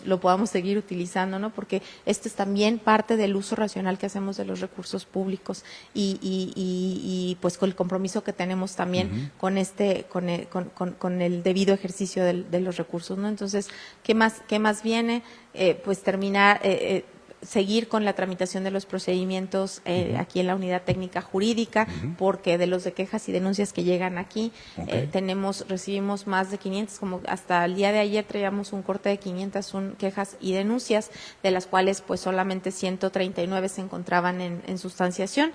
lo podamos seguir utilizando, ¿no? Porque esto es también parte del uso racional que hacemos de los recursos públicos y pues con el compromiso que tenemos también con el debido ejercicio de los recursos, ¿no? Entonces, ¿qué más viene? Pues terminar seguir con la tramitación de los procedimientos aquí en la unidad técnica jurídica, porque de los de quejas y denuncias que llegan aquí, recibimos más de 500, como hasta el día de ayer traíamos un corte de 500 quejas y denuncias, de las cuales pues solamente 139 se encontraban en sustanciación,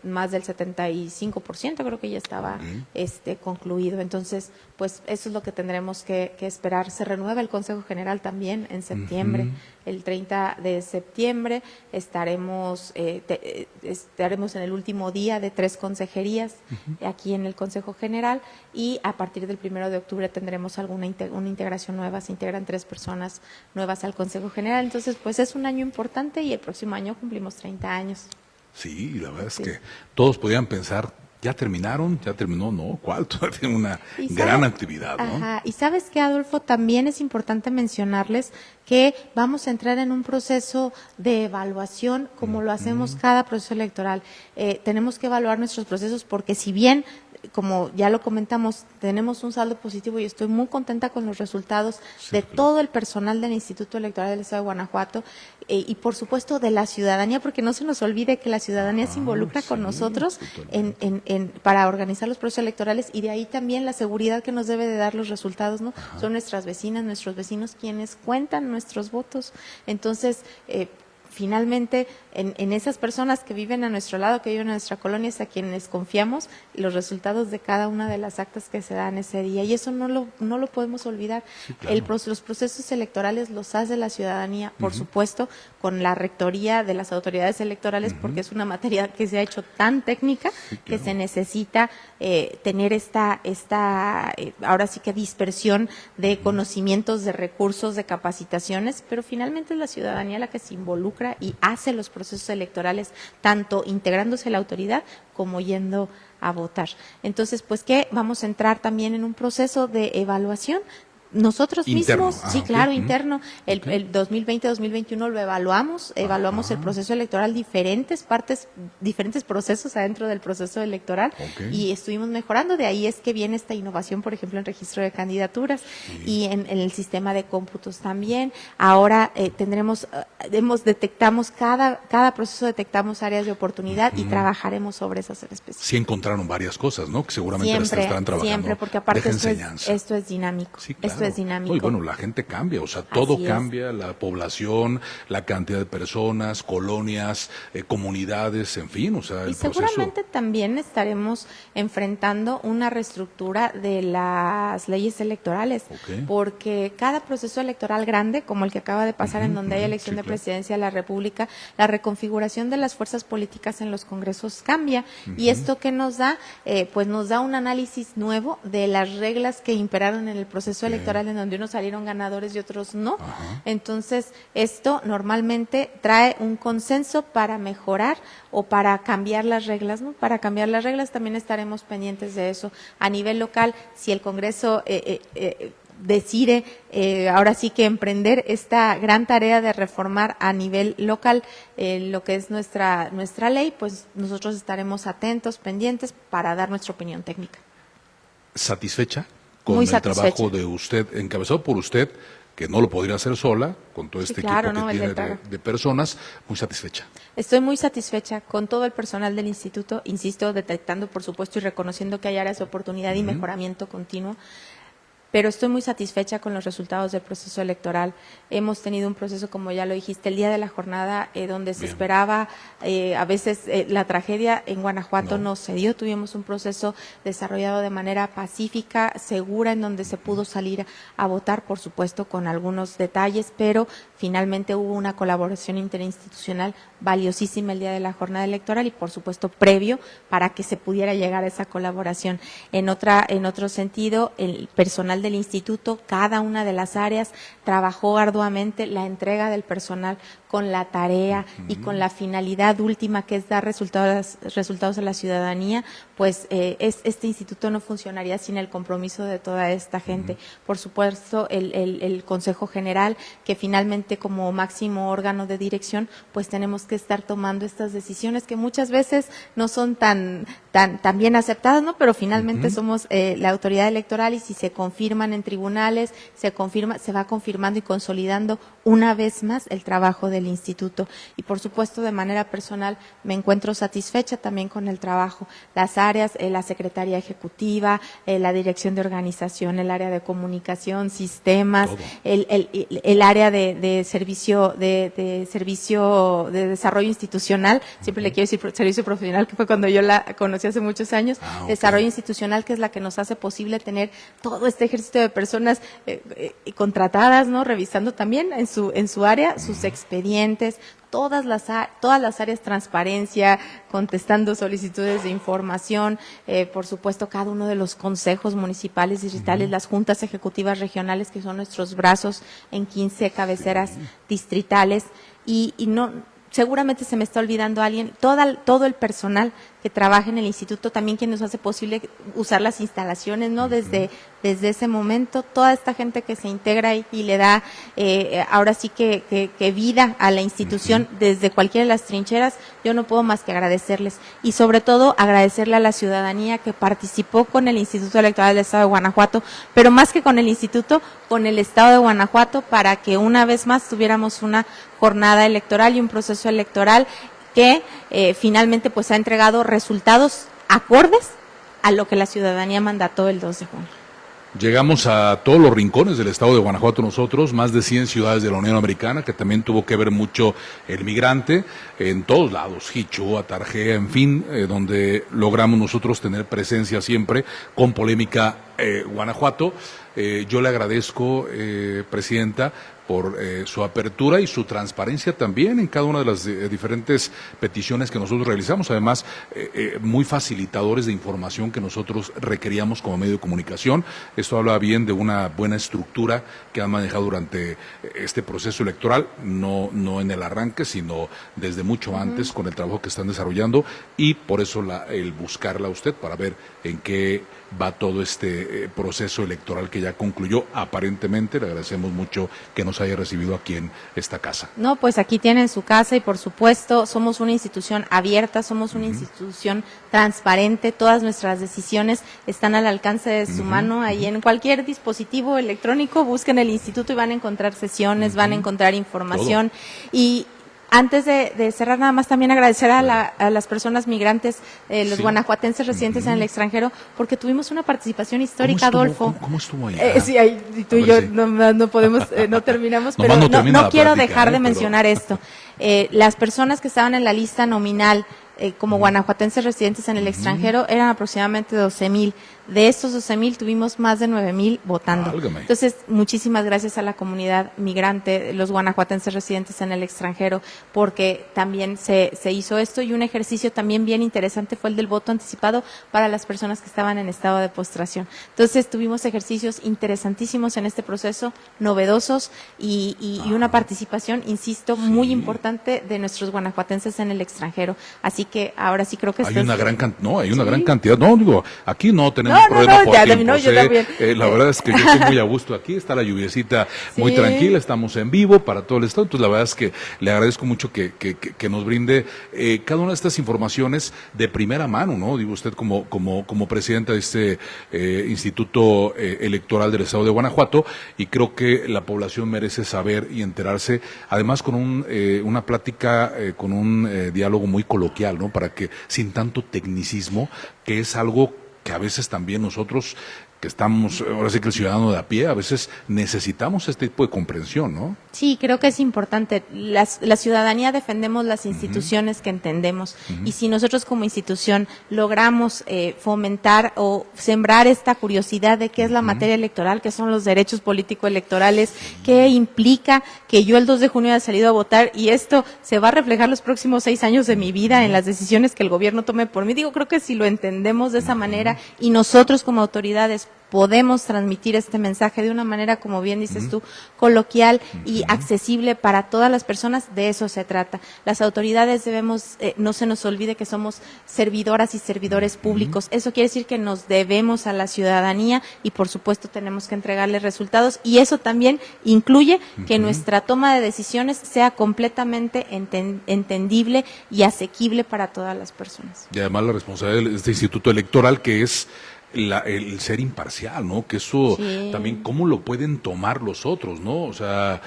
más del 75% creo que ya estaba concluido. Entonces, pues eso es lo que tendremos que esperar. Se renueva el Consejo General también en septiembre. El 30 de septiembre estaremos en el último día de 3 consejerías aquí en el Consejo General, y a partir del 1 de octubre tendremos una integración nueva, se integran 3 personas nuevas al Consejo General. Entonces, pues es un año importante y el próximo año cumplimos 30 años. Sí, la verdad es que todos podían pensar, ¿ya terminaron? ¿Ya terminó? No, ¿cuál? Todavía tiene una gran actividad, ¿no? Ajá, y ¿sabes qué, Adolfo? También es importante mencionarles que vamos a entrar en un proceso de evaluación como lo hacemos cada proceso electoral. Tenemos que evaluar nuestros procesos porque si bien, como ya lo comentamos, tenemos un saldo positivo y estoy muy contenta con los resultados de todo el personal del Instituto Electoral del Estado de Guanajuato y por supuesto de la ciudadanía, porque no se nos olvide que la ciudadanía se involucra con nosotros para organizar los procesos electorales, y de ahí también la seguridad que nos debe de dar los resultados, ¿no? Son nuestras vecinas, nuestros vecinos quienes cuentan nuestros votos. Entonces, finalmente en esas personas que viven a nuestro lado, que viven en nuestra colonia, es a quienes confiamos los resultados de cada una de las actas que se dan ese día. Y eso no lo podemos olvidar. Sí, claro. Los procesos electorales los hace la ciudadanía, por supuesto, con la rectoría de las autoridades electorales, porque es una materia que se ha hecho tan técnica que se necesita tener esta ahora sí que dispersión de conocimientos, de recursos, de capacitaciones, pero finalmente es la ciudadanía la que se involucra y hace los procesos electorales, tanto integrándose a la autoridad como yendo a votar. Entonces, pues que vamos a entrar también en un proceso de evaluación. Nosotros interno. mismos, sí, claro, interno. El 2020-2021 lo evaluamos el proceso electoral, diferentes procesos adentro del proceso electoral y estuvimos mejorando. De ahí es que viene esta innovación, por ejemplo, en registro de candidaturas y en el sistema de cómputos también. Ahora detectamos cada proceso, detectamos áreas de oportunidad y trabajaremos sobre esas en específico. Sí encontraron varias cosas, ¿no? Que seguramente las estarán trabajando. Siempre, porque aparte esto es dinámico. Sí, claro. Esto es dinámico. Y bueno, la gente cambia, o sea, todo Así cambia, la población, la cantidad de personas, colonias, comunidades, en fin, o sea, el proceso. Y seguramente también estaremos enfrentando una reestructura de las leyes electorales, porque cada proceso electoral grande, como el que acaba de pasar en donde hay elección de presidencia de la República, la reconfiguración de las fuerzas políticas en los congresos cambia, y esto que nos da, pues nos da un análisis nuevo de las reglas que imperaron en el proceso electoral, en donde unos salieron ganadores y otros no. Entonces, esto normalmente trae un consenso para mejorar o para cambiar las reglas, ¿no? Para cambiar las reglas también estaremos pendientes de eso. A nivel local, si el Congreso decide ahora sí que emprender esta gran tarea de reformar a nivel local lo que es nuestra ley, pues nosotros estaremos atentos, pendientes para dar nuestra opinión técnica. ¿Satisfecha con el trabajo de usted, encabezado por usted, que no lo podría hacer sola, con todo este equipo que tiene de personas, muy satisfecha? Estoy muy satisfecha con todo el personal del instituto, insisto, detectando por supuesto y reconociendo que hay áreas de oportunidad y mejoramiento continuo, pero estoy muy satisfecha con los resultados del proceso electoral. Hemos tenido un proceso, como ya lo dijiste, el día de la jornada, donde se esperaba, a veces la tragedia en Guanajuato no se dio, tuvimos un proceso desarrollado de manera pacífica, segura, en donde se pudo salir a votar, por supuesto, con algunos detalles, pero finalmente hubo una colaboración interinstitucional valiosísima el día de la jornada electoral y, por supuesto, previo para que se pudiera llegar a esa colaboración. En otro sentido, el personal del instituto, cada una de las áreas trabajó arduamente la entrega del personal con la tarea y con la finalidad última, que es dar resultados a la ciudadanía. Pues este instituto no funcionaría sin el compromiso de toda esta gente. Por supuesto, el Consejo General, que finalmente como máximo órgano de dirección, pues tenemos que estar tomando estas decisiones que muchas veces no son tan bien aceptadas, ¿no? Pero finalmente somos la autoridad electoral, y si se confirman en tribunales, se va confirmando y consolidando una vez más el trabajo del instituto. Y por supuesto, de manera personal, me encuentro satisfecha también con el trabajo. Las áreas, la Secretaría Ejecutiva, la Dirección de Organización, el área de comunicación, sistemas, el área de servicio, de desarrollo institucional, siempre le quiero decir servicio profesional, que fue cuando yo la conocí hace muchos años, desarrollo institucional, que es la que nos hace posible tener todo este ejército de personas contratadas, ¿no? Revisando también en su área sus expedientes, todas las áreas, transparencia, contestando solicitudes de información, por supuesto cada uno de los consejos municipales, distritales, las juntas ejecutivas regionales, que son nuestros brazos en 15 cabeceras distritales, y no, seguramente se me está olvidando alguien, todo el personal que trabaja en el instituto, también quien nos hace posible usar las instalaciones, ¿no? Desde ese momento, toda esta gente que se integra y le da ahora sí que vida a la institución desde cualquiera de las trincheras, yo no puedo más que agradecerles, y sobre todo agradecerle a la ciudadanía que participó con el Instituto Electoral del Estado de Guanajuato, pero más que con el instituto, con el Estado de Guanajuato, para que una vez más tuviéramos una jornada electoral y un proceso electoral que finalmente pues ha entregado resultados acordes a lo que la ciudadanía mandató el 2 de junio. Llegamos a todos los rincones del estado de Guanajuato nosotros, más de 100 ciudades de la Unión Americana, que también tuvo que ver mucho el migrante, en todos lados, Jichua, Tarjea, en fin, donde logramos nosotros tener presencia siempre con Polémica Guanajuato. Yo le agradezco, Presidenta, por su apertura y su transparencia también en cada una de las diferentes peticiones que nosotros realizamos, además muy facilitadores de información que nosotros requeríamos como medio de comunicación. Esto habla bien de una buena estructura que han manejado durante este proceso electoral, no en el arranque, sino desde mucho antes con el trabajo que están desarrollando, y por eso el buscarla a usted para ver en qué va todo este proceso electoral que ya concluyó aparentemente. Le agradecemos mucho que nos haya recibido aquí en esta casa. No, pues aquí tienen su casa y por supuesto somos una institución abierta, somos una institución transparente, todas nuestras decisiones están al alcance de su mano, ahí en cualquier dispositivo electrónico busquen el instituto y van a encontrar sesiones, van a encontrar información. Todo. Y antes de cerrar, nada más también agradecer a las personas migrantes, los guanajuatenses residentes en el extranjero, porque tuvimos una participación histórica, Adolfo. ¿Cómo estuvo ahí? Sí, ahí tú y yo no podemos, no terminamos, pero no quiero dejar de mencionar esto. Las personas que estaban en la lista nominal como guanajuatenses residentes en el extranjero eran aproximadamente 12,000. De estos 12,000 tuvimos más de 9,000 votando. Válgame. Entonces, muchísimas gracias a la comunidad migrante, los guanajuatenses residentes en el extranjero, porque también se hizo esto, y un ejercicio también bien interesante fue el del voto anticipado para las personas que estaban en estado de postración. Entonces, tuvimos ejercicios interesantísimos en este proceso, novedosos, y una participación, insisto, muy importante de nuestros guanajuatenses en el extranjero. Así que ahora sí creo que hay una gran cantidad. No, digo, aquí no tenemos problema por tiempos, yo también. La verdad es que yo estoy muy a gusto aquí, está la lluviecita muy tranquila, estamos en vivo para todo el estado, entonces la verdad es que le agradezco mucho que nos brinde cada una de estas informaciones de primera mano, ¿no? Digo, usted como presidenta de este Instituto Electoral del Estado de Guanajuato, y creo que la población merece saber y enterarse, además con una plática, con un diálogo muy coloquial, ¿no? Para que, sin tanto tecnicismo, que es algo que a veces también nosotros, que estamos, ahora sí que el ciudadano de a pie, a veces necesitamos este tipo de comprensión, ¿no? Sí, creo que es importante. La ciudadanía defendemos las instituciones que entendemos, y si nosotros como institución logramos fomentar o sembrar esta curiosidad de qué es la materia electoral, qué son los derechos político-electorales, qué implica que yo el 2 de junio haya salido a votar, y esto se va a reflejar los próximos 6 años de mi vida en las decisiones que el gobierno tome por mí. Digo, creo que si lo entendemos de esa manera y nosotros como autoridades podemos transmitir este mensaje de una manera, como bien dices tú, coloquial y accesible para todas las personas, de eso se trata. Las autoridades debemos, no se nos olvide que somos servidoras y servidores públicos. Eso quiere decir que nos debemos a la ciudadanía y por supuesto tenemos que entregarles resultados, y eso también incluye que nuestra toma de decisiones sea completamente entendible y asequible para todas las personas. Y además la responsabilidad de este Instituto Electoral, que es el ser imparcial, ¿no? Que eso también, ¿cómo lo pueden tomar los otros, no? O sea,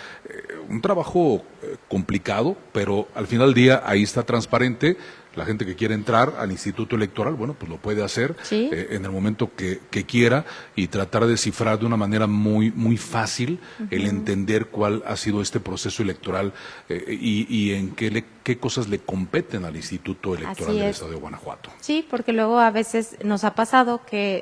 un trabajo complicado, pero al final del día ahí está transparente. La gente que quiere entrar al Instituto Electoral, bueno, pues lo puede hacer en el momento que quiera, y tratar de descifrar de una manera muy fácil el entender cuál ha sido este proceso electoral y en qué cosas le competen al Instituto Electoral del Estado de Guanajuato. Sí, porque luego a veces nos ha pasado que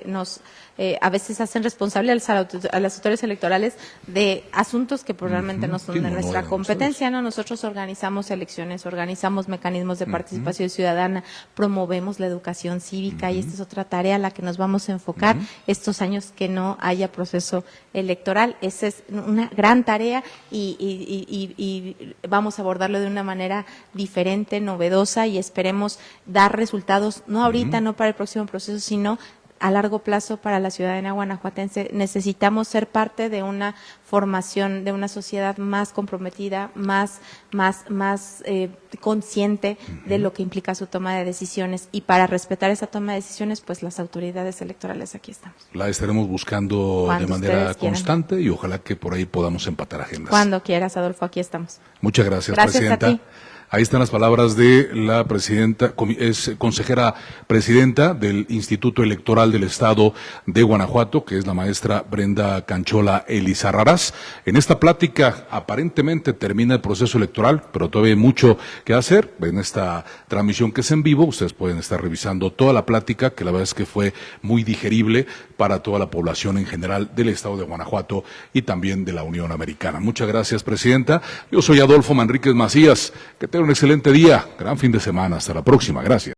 a veces hacen responsable a las autoridades electorales de asuntos que pues, realmente no son de nuestra competencia, ¿no? Nosotros organizamos elecciones, organizamos mecanismos de participación ciudadana, promovemos la educación cívica, y esta es otra tarea a la que nos vamos a enfocar estos años que no haya proceso electoral. Esa es una gran tarea y vamos a abordarlo de una manera diferente, novedosa, y esperemos dar resultados, no ahorita, no para el próximo proceso, sino a largo plazo para la ciudadanía guanajuatense. Necesitamos ser parte de una formación de una sociedad más comprometida, más consciente de lo que implica su toma de decisiones, y para respetar esa toma de decisiones, pues las autoridades electorales aquí estamos. La estaremos buscando de manera constante, y ojalá que por ahí podamos empatar agendas. Cuando quieras, Adolfo, aquí estamos. Muchas gracias, Presidenta. a ti. Ahí están las palabras de la presidenta, es consejera presidenta del Instituto Electoral del Estado de Guanajuato, que es la maestra Brenda Canchola Elizarrarás. En esta plática aparentemente termina el proceso electoral, pero todavía hay mucho que hacer. En esta transmisión que es en vivo, ustedes pueden estar revisando toda la plática, que la verdad es que fue muy digerible para toda la población en general del Estado de Guanajuato y también de la Unión Americana. Muchas gracias, presidenta. Yo soy Adolfo Manríquez Macías. Que tenga un excelente día, gran fin de semana. Hasta la próxima. Gracias.